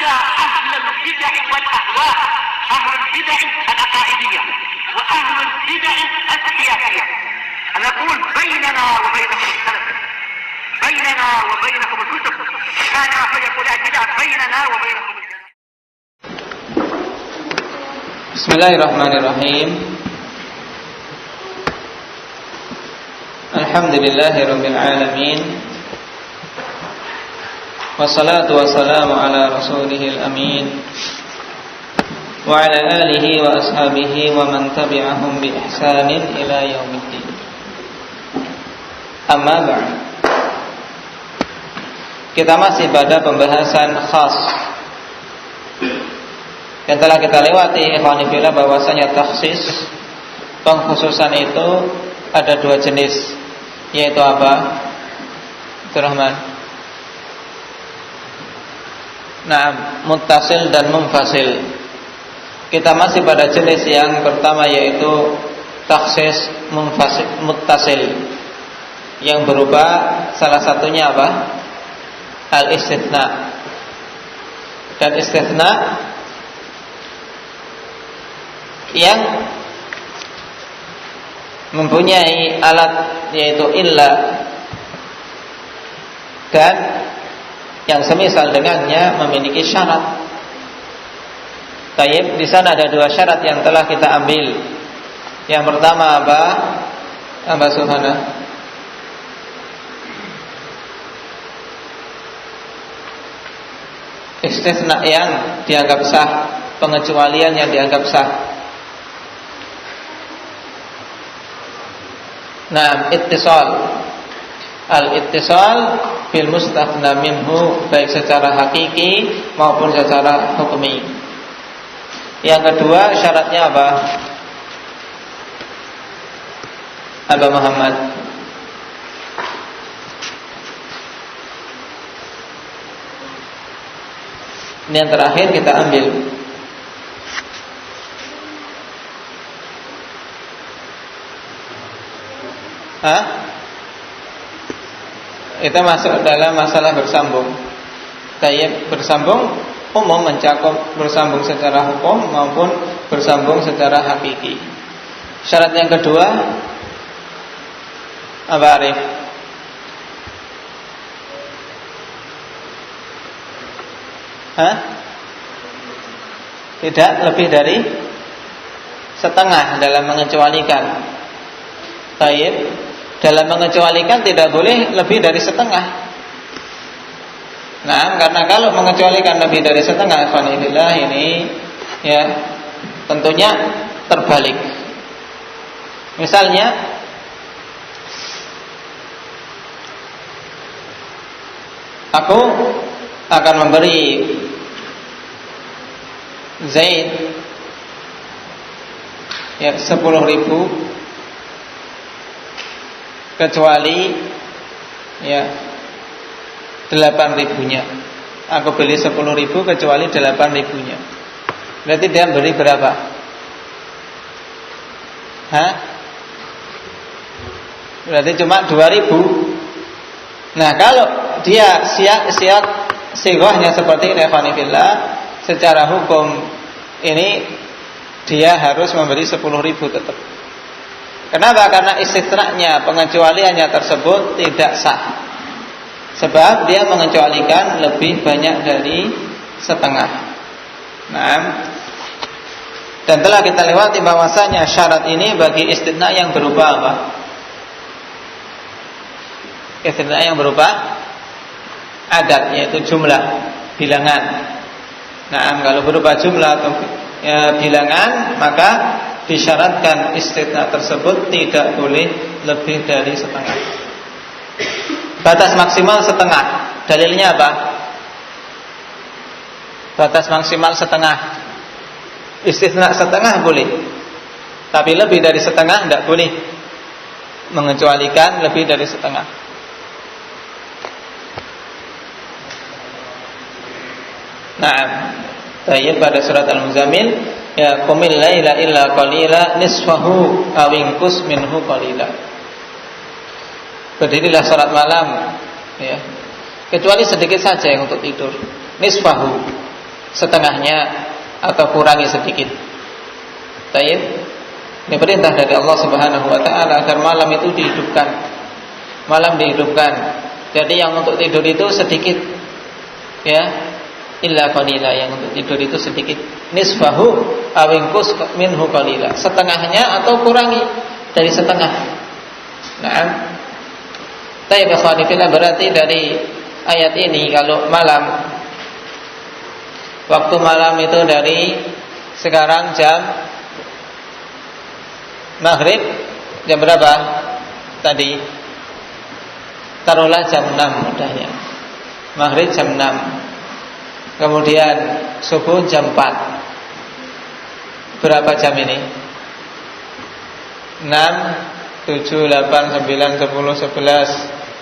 حتى أهل البدع والأهواء، أهل البدع العقائدية وأهل البدع السياسية. أنا أقول بيننا وبينكم السلف، بيننا وبينكم الكتب، كان فيقول البدع بيننا وبينكم السلف. Bismillahirrahmanirrahim. Alhamdulillahirabbil alamin. Wassalatu wassalamu ala rasulihil amin wa ala alihi wa ashabihi wa man tabi'ahum bi ihsanin ila yaumiddin. Amma ba'd. Kita masih pada pembahasan khas yang telah kita lewati, ikhwani fillah, bahwasanya takhsis, pengkhususan itu ada dua jenis, yaitu apa? Abdurrahman. Nah, muttasil dan munfasil. Kita masih pada jenis yang pertama, yaitu takhsis muttasil, yang berupa salah satunya apa? Al-istitsna. Dan istitsna yang mempunyai alat, yaitu illa, dan yang semisal dengannya memiliki syarat. Taib, di sana ada dua syarat yang telah kita ambil. Yang pertama apa? Apa subhana? Istisna yang dianggap sah, pengecualian yang dianggap sah. Nah, ittisal. Al-ittisal bil mustafna minhu, baik secara hakiki maupun secara hukmi. Yang kedua syaratnya apa? Aba Muhammad. Ini yang terakhir kita ambil. Kita masuk dalam masalah bersambung. Tayyib, bersambung umum mencakup bersambung secara hukum maupun bersambung secara hakiki. Syarat yang kedua apa, Arif? Tidak lebih dari setengah dalam mengecualikan. Tayyib, dalam mengecualikan tidak boleh lebih dari setengah. Nah, karena kalau mengecualikan lebih dari setengah, alhamdulillah, ini ya tentunya terbalik. Misalnya aku akan memberi Zaid ya 10.000 kecuali ya 8.000-nya. Aku beli 10.000 kecuali 8.000-nya. Berarti dia beri berapa? Berarti cuma 2.000. Nah, kalau dia siap sighahnya seperti ini, ikhwanifillah, secara hukum ini dia harus memberi 10.000 tetap. Kenapa? Karena istitsnanya, pengecualiannya tersebut tidak sah. Sebab dia mengecualikan lebih banyak dari setengah. Nah, dan telah kita lewati bahwasanya syarat ini bagi istitsna yang berupa apa? Istitsna yang berupa adat, yaitu jumlah, bilangan. Nah, kalau berupa jumlah atau bilangan, maka disyaratkan istitsna tersebut tidak boleh lebih dari setengah. Batas maksimal setengah. Dalilnya apa? Batas maksimal setengah. Istitsna setengah boleh, tapi lebih dari setengah tidak boleh. Mengecualikan lebih dari setengah. Nah, tayyib pada surat Al-Muzammil, ya qumil laila illa qalila nisfahu aw inqus minhu qalila. Berdirilah salat malam, ya, kecuali sedikit saja yang untuk tidur. Nisfahu, setengahnya atau kurangi sedikit. Baik. Ini perintah dari Allah Subhanahu wa taala agar malam itu dihidupkan. Malam dihidupkan. Jadi yang untuk tidur itu sedikit. Ya. Illa qalila, yang untuk tidur itu sedikit. Nisfahu aw inqus minhu qalila. Setengahnya atau kurangi dari setengah. Nah. Baik, ikhwani fillah, berarti dari ayat ini kalau malam, waktu malam itu dari sekarang jam maghrib, jam berapa tadi? Taruhlah jam 6 mudahnya. Maghrib jam 6. Kemudian subuh jam 4. Berapa jam ini? 6, 7, 8, 9, 10, 11,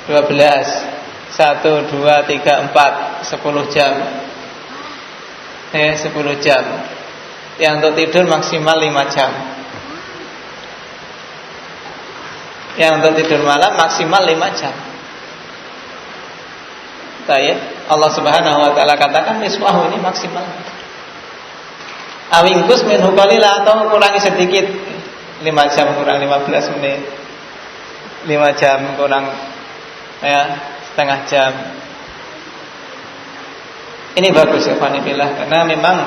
12, 1, 2, 3, 4, 10 jam. 10 jam. Yang untuk tidur maksimal 5 jam. Yang untuk tidur malam maksimal 5 jam. Baik, Allah Subhanahu wa taala katakan niswahu, ini maksimal. Awingkus minhu qalila, atau kurangi sedikit. 5 jam kurang 15 menit. 5 jam kurang setengah jam. Ini bagus ya Fanifillah, karena memang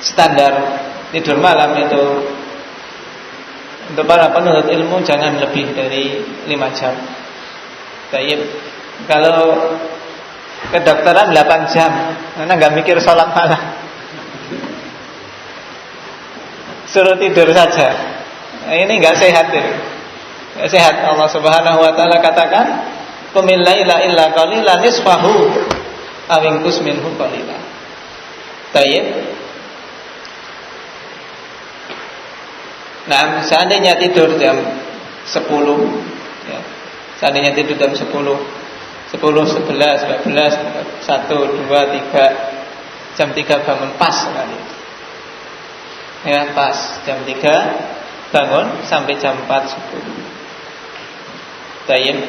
standar tidur malam itu untuk para penuntut ilmu jangan lebih dari 5 jam. Kalau kedokteran 8 jam, karena nggak mikir sholat malam, suruh tidur saja. Nah, ini nggak sehat ya. Nggak sehat. Allah Subhanahu wa taala katakan, "Qumil laila illa qalilan nisfahu aw inqus minhu qalila." Baik. Nah, seandainya tidur jam 10 ya. Seandainya tidur jam 10, 11, 12, 1, 2, 3, jam 3 bangun pas sekali. Ya, pas jam 3 bangun sampai jam 4 subuh. Baik.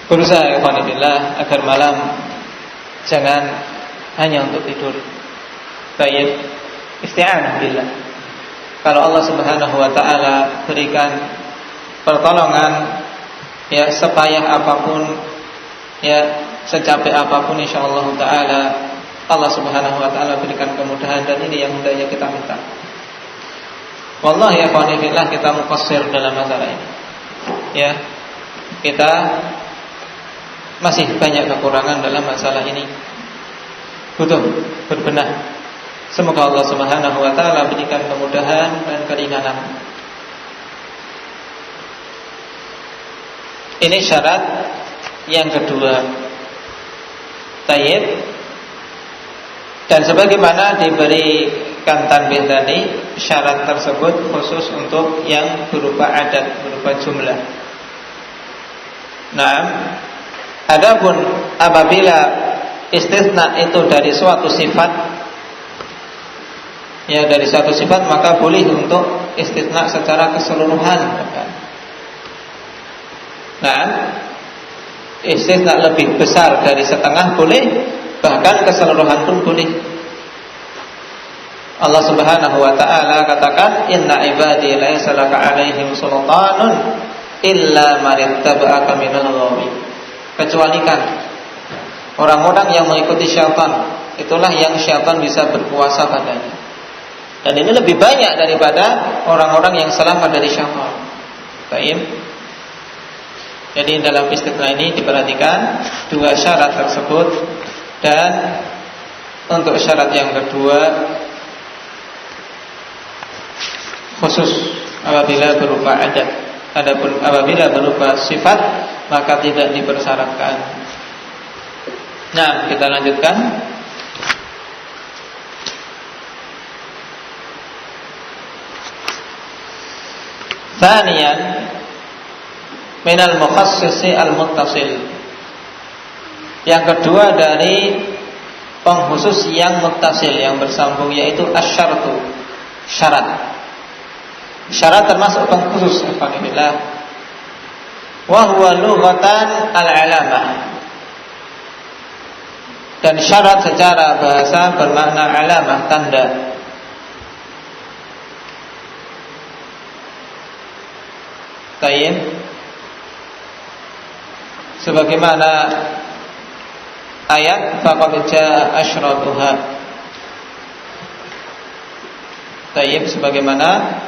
Berusaha ya Alhamdulillah agar malam jangan hanya untuk tidur. Baik. Isti'anah billah. Kalau Allah Subhanahu wa taala berikan pertolongan, ya sepayah apapun, ya secapek apapun, insyaallah taala Allah Subhanahu wa taala berikan kemudahan, dan ini yang hendaknya kita minta. Wallahi ya qanifillah, kita muqassir dalam masalah ini. Ya. Kita masih banyak kekurangan dalam masalah ini. Butuh berbenah. Semoga Allah Subhanahu wa taala berikan kemudahan dan keringanan. Ini syarat yang kedua. Tayyib. Dan sebagaimana diberikan tanbih tadi, syarat tersebut khusus untuk yang berupa adat, berupa jumlah. Nah, adapun apabila istisna itu dari suatu sifat, ya dari suatu sifat, maka boleh untuk istisna secara keseluruhan. Nah, istisna lebih besar dari setengah boleh, bahkan keseluruhan pun boleh. Allah Subhanahu wa taala katakan, "Inna ibadi laisa laka 'alaihim sultanun illa marittaba'aka minal ghawin." Kecualikan orang-orang yang mengikuti syaitan, itulah yang syaitan bisa berkuasa padanya. Dan ini lebih banyak daripada orang-orang yang selamat dari syaitan. Baik. Jadi dalam istisna ini diperhatikan dua syarat tersebut, dan untuk syarat yang kedua khusus apabila berupa adat. Adapun apabila berupa sifat maka tidak dipersyaratkan. Nah, kita lanjutkan. Tsaniyan minal mukhassisi al-muttasil. Yang kedua dari pengkhusus yang muttasil, yang bersambung, yaitu asyartu, syarat. Syarat termasuk pengkhusus, alhamdulillah. Wa huwa lughatan al-alamah. Dan syarat secara bahasa bermakna alamah, tanda. Tayyib. Sebagaimana ayat faqad jaa asyratuha. Tayyib, sebagaimana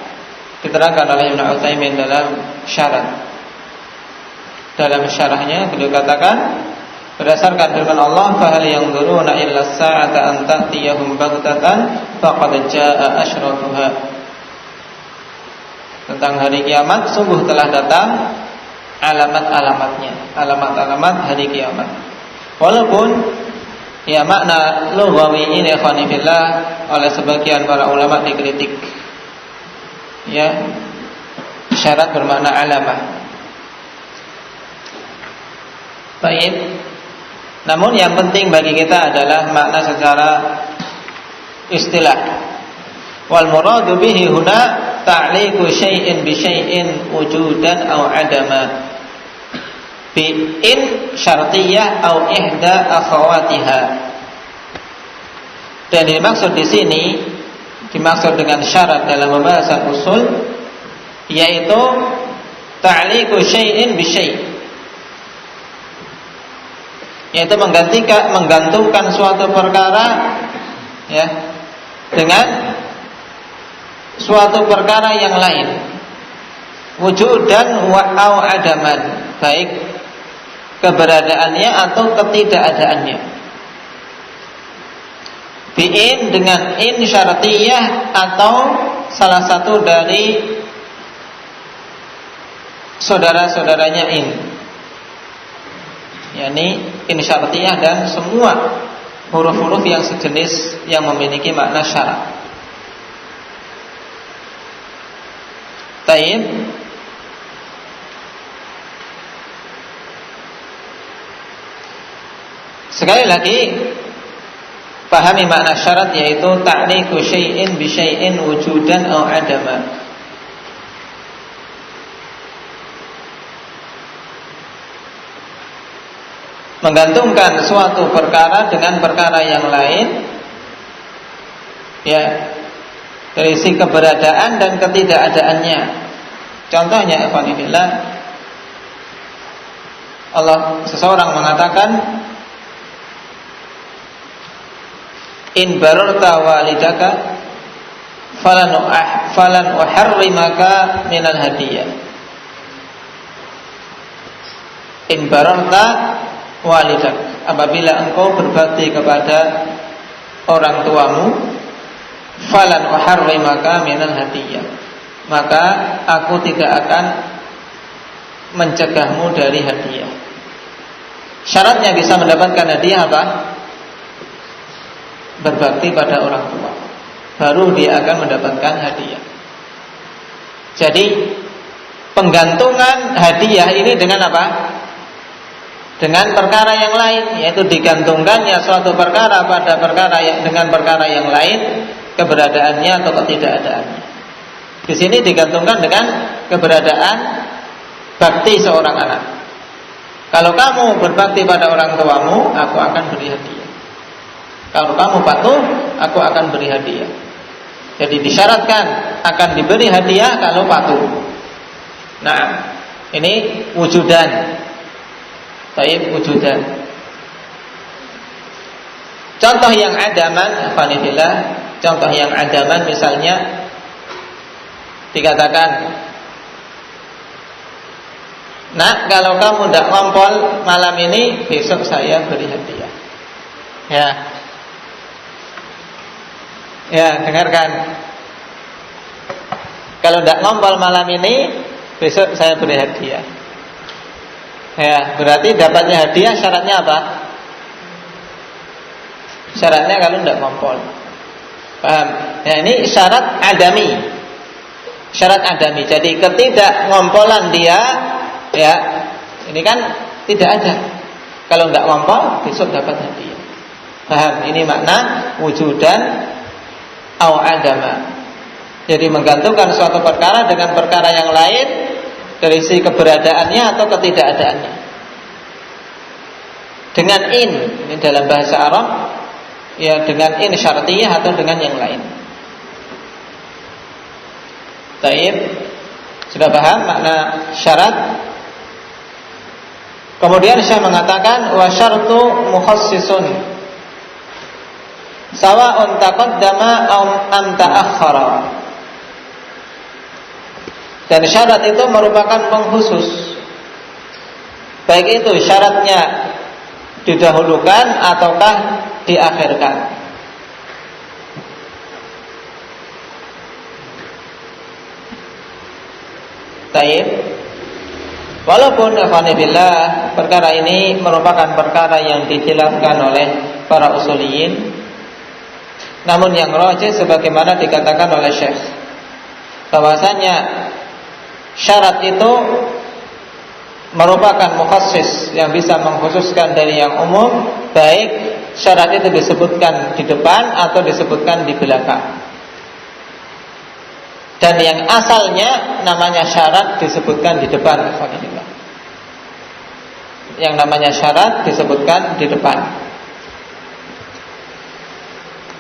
diterangkan oleh Ibnu Utsaimin dalam syarat. Dalam syarahnya beliau katakan, berdasarkan firman Allah, fa hal yanzuruna illa as-sa'ata an ta'tiyahum baghtatan faqad jaa asyratuha. Tentang hari kiamat, sungguh telah datang alamat-alamatnya, alamat-alamat hari kiamat. Walaupun ya makna lughawi ini ikhwanifillah oleh sebagian para ulama dikritik. Ya, syarat bermakna alamah. Baik. Namun yang penting bagi kita adalah makna secara istilah. Wal muradu bihi huna ta'liqu syai'in bi syai'in wujudan aw adama bi in syartiyah aw ihda akhawatiha. Dan dimaksud di sini, dimaksud dengan syarat dalam pembahasan usul, yaitu ta'liqu syai'in bi syai', yaitu menggantungkan suatu perkara ya dengan suatu perkara yang lain, wujudan wa au adaman, baik keberadaannya atau ketidakadaannya. Bi'in dengan in syartiyah atau salah satu dari saudara-saudaranya in, yakni in syartiyah dan semua huruf-huruf yang sejenis yang memiliki makna syarat. Taib. Sekali lagi, pahami makna syarat, yaitu ta'liqu syai'in bi syai'in wujudan aw adama. Menggantungkan suatu perkara dengan perkara yang lain, ya, dari sisi keberadaan dan ketidakadaannya. Contohnya, ikhwanillah, Allah, seseorang mengatakan, in bararta walidaka falan uharrimaka minal hadiyah. In bararta walidak, apabila engkau berbakti kepada orang tuamu, falan uharrimaka minal hadiyah, maka aku tidak akan mencegahmu dari hadiah. Syaratnya bisa mendapatkan hadiah apa? Berbakti pada orang tua, baru dia akan mendapatkan hadiah. Jadi penggantungan hadiah ini dengan apa? Dengan perkara yang lain, yaitu digantungkannya suatu perkara pada perkara yang dengan perkara yang lain, keberadaannya atau ketidakadaannya. Di sini digantungkan dengan keberadaan bakti seorang anak. Kalau kamu berbakti pada orang tuamu, aku akan beri hadiah. Kalau kamu patuh, aku akan beri hadiah. Jadi disyaratkan akan diberi hadiah kalau patuh. Nah, ini wujudan. Baik, wujudan. Contoh yang adaman, alhamdulillah, contoh yang adaman misalnya dikatakan, nak, kalau kamu tidak ngompol malam ini, besok saya beri hadiah. Ya, dengarkan. Kalau tidak ngompol malam ini, besok saya beri hadiah. Ya, berarti dapatnya hadiah syaratnya apa? Syaratnya kalau tidak ngompol. Paham? Ya, ini syarat adami. Syarat adami. Jadi ketidakngompolan dia, ya, ini kan tidak ada. Kalau tidak ngompol, besok dapat hadiah. Paham? Ini makna wujudan au adama. Jadi menggantungkan suatu perkara dengan perkara yang lain dari sisi keberadaannya atau ketidakadaannya. dengan ini dalam bahasa Arab ya dengan in syartiyah atau dengan yang lain. Baik, sudah paham makna syarat? Kemudian Syekh mengatakan wa syartu mukhassisun sawa'un taqaddama am ta'akhkhara. Dan syarat itu merupakan pengkhusus, baik itu syaratnya didahulukan ataukah diakhirkan. Baik. Walaupun akhwanillah perkara ini merupakan perkara yang dikhilafkan oleh para usuliyin, namun yang rajih sebagaimana dikatakan oleh Syekh bahwasanya syarat itu merupakan mukhassis yang bisa mengkhususkan dari yang umum, baik syarat itu disebutkan di depan atau disebutkan di belakang. Dan yang asalnya namanya syarat disebutkan di depan. Yang namanya syarat disebutkan di depan.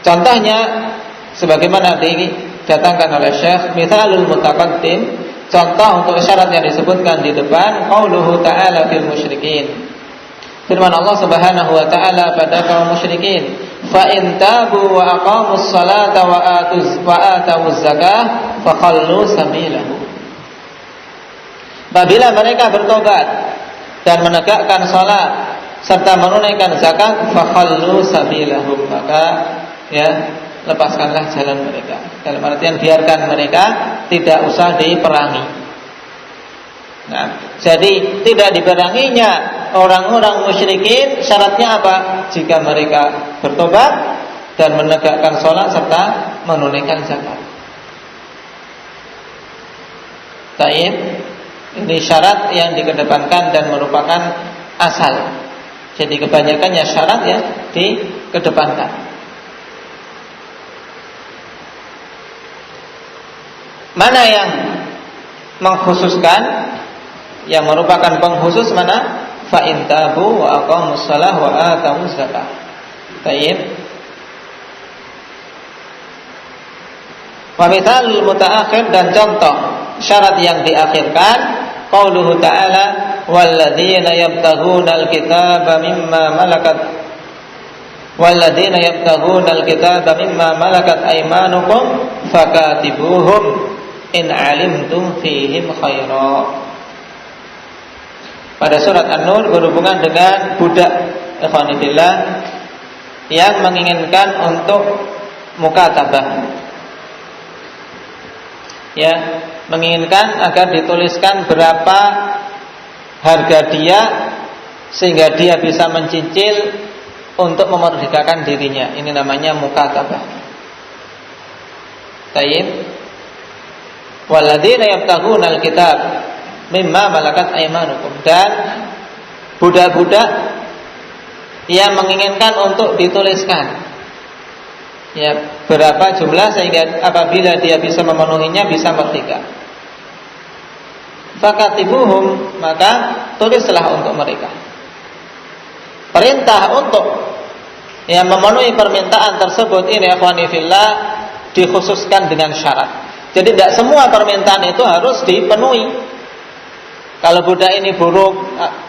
Contohnya sebagaimana didatangkan oleh Syekh, mithalul mutaqaddim, contoh untuk syarat yang disebutkan di depan, qauluhu ta'ala fil musyrikin. Firman Allah Subhanahu wa taala pada kaum musyrikin, fa in tabu wa aqamus salata wa atuz zakah fakhallu sabilahu. Apabila mereka bertobat dan menegakkan salat serta menunaikan zakat, fakhallu sabilahum, maka ya lepaskanlah jalan mereka. Dalam artian biarkan mereka tidak usah diperangi. Nah, jadi tidak diperanginya orang-orang musyrikin syaratnya apa? Jika mereka bertobat dan menegakkan sholat serta menunaikan zakat. Taib, ini syarat yang dikedepankan dan merupakan asal. Jadi kebanyakannya syarat ya dikedepankan. Mana yang mengkhususkan, yang merupakan pengkhusus mana? Fa in tabu wa aqamus shalah wa atuz zakah. Baik. Wa mithal mutaakhir, dan contoh syarat yang diakhirkan, qauluhu ta'ala walladzina yabtaghunal kitaba mimma malakat aymanukum fakatibuhum in alimtum fihim khaira. Pada surat An-Nur berhubungan dengan budak ikhwanillah yang menginginkan untuk mukatabah, ya, menginginkan agar dituliskan berapa harga dia sehingga dia bisa mencicil untuk memerdekakan dirinya. Ini namanya mukatabah. Tayyib. Walladzina yabtaghunal kitab mimma malakat aymanukum, dan budak-budak yang menginginkan untuk dituliskan ya berapa jumlah sehingga apabila dia bisa memenuhinya bisa merdeka. Fakatibuhum, maka tulislah untuk mereka. Perintah untuk yang memenuhi permintaan tersebut ini akhwani fillah dikhususkan dengan syarat. Jadi tidak semua permintaan itu harus dipenuhi. Kalau budak ini buruk,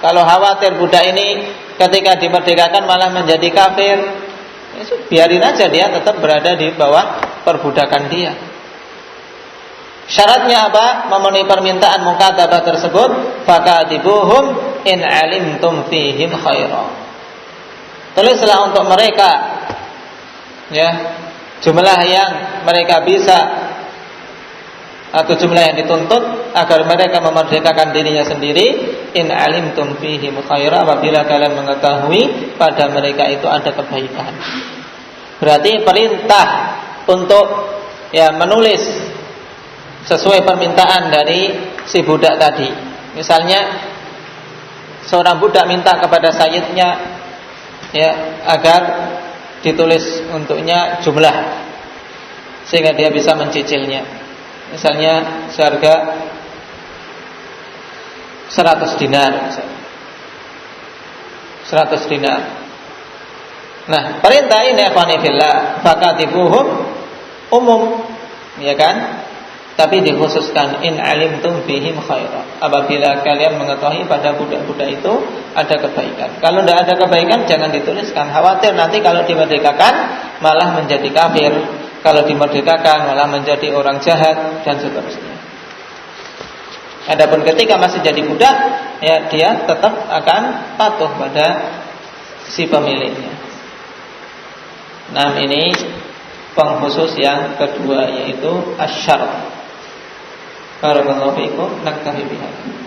kalau khawatir budak ini ketika dimerdekakan malah menjadi kafir, ya, biarin aja dia tetap berada di bawah perbudakan dia. Syaratnya apa? Memenuhi permintaan mukatabah tersebut. Fakatibuhum in alimtum fihim khaira. Tulislah untuk mereka ya jumlah yang mereka bisa atau jumlah yang dituntut agar mereka memerdekakan dirinya sendiri. In alimtum fihim khaira, apabila kalian mengetahui pada mereka itu ada kebaikan. Berarti perintah untuk ya menulis sesuai permintaan dari si budak tadi. Misalnya seorang budak minta kepada sayyidnya ya agar ditulis untuknya jumlah sehingga dia bisa mencicilnya. Misalnya seharga 100 dinar misalnya. 100 dinar. Nah, perintah ini ikhwani fillah fakatibuhum umum, ya kan? Tapi dikhususkan in alimtum fihim khairan. Apabila kalian mengetahui pada budak-budak itu ada kebaikan. Kalau tidak ada kebaikan jangan dituliskan. Khawatir nanti kalau dimerdekakan malah menjadi kafir. Kalau dimerdekakan malah menjadi orang jahat dan seterusnya. Adapun ketika masih jadi budak, ya dia tetap akan patuh pada si pemiliknya. Nah, ini pengkhusus yang kedua yaitu asy-syart. Barakallahu fiikum, naktafi bihadza.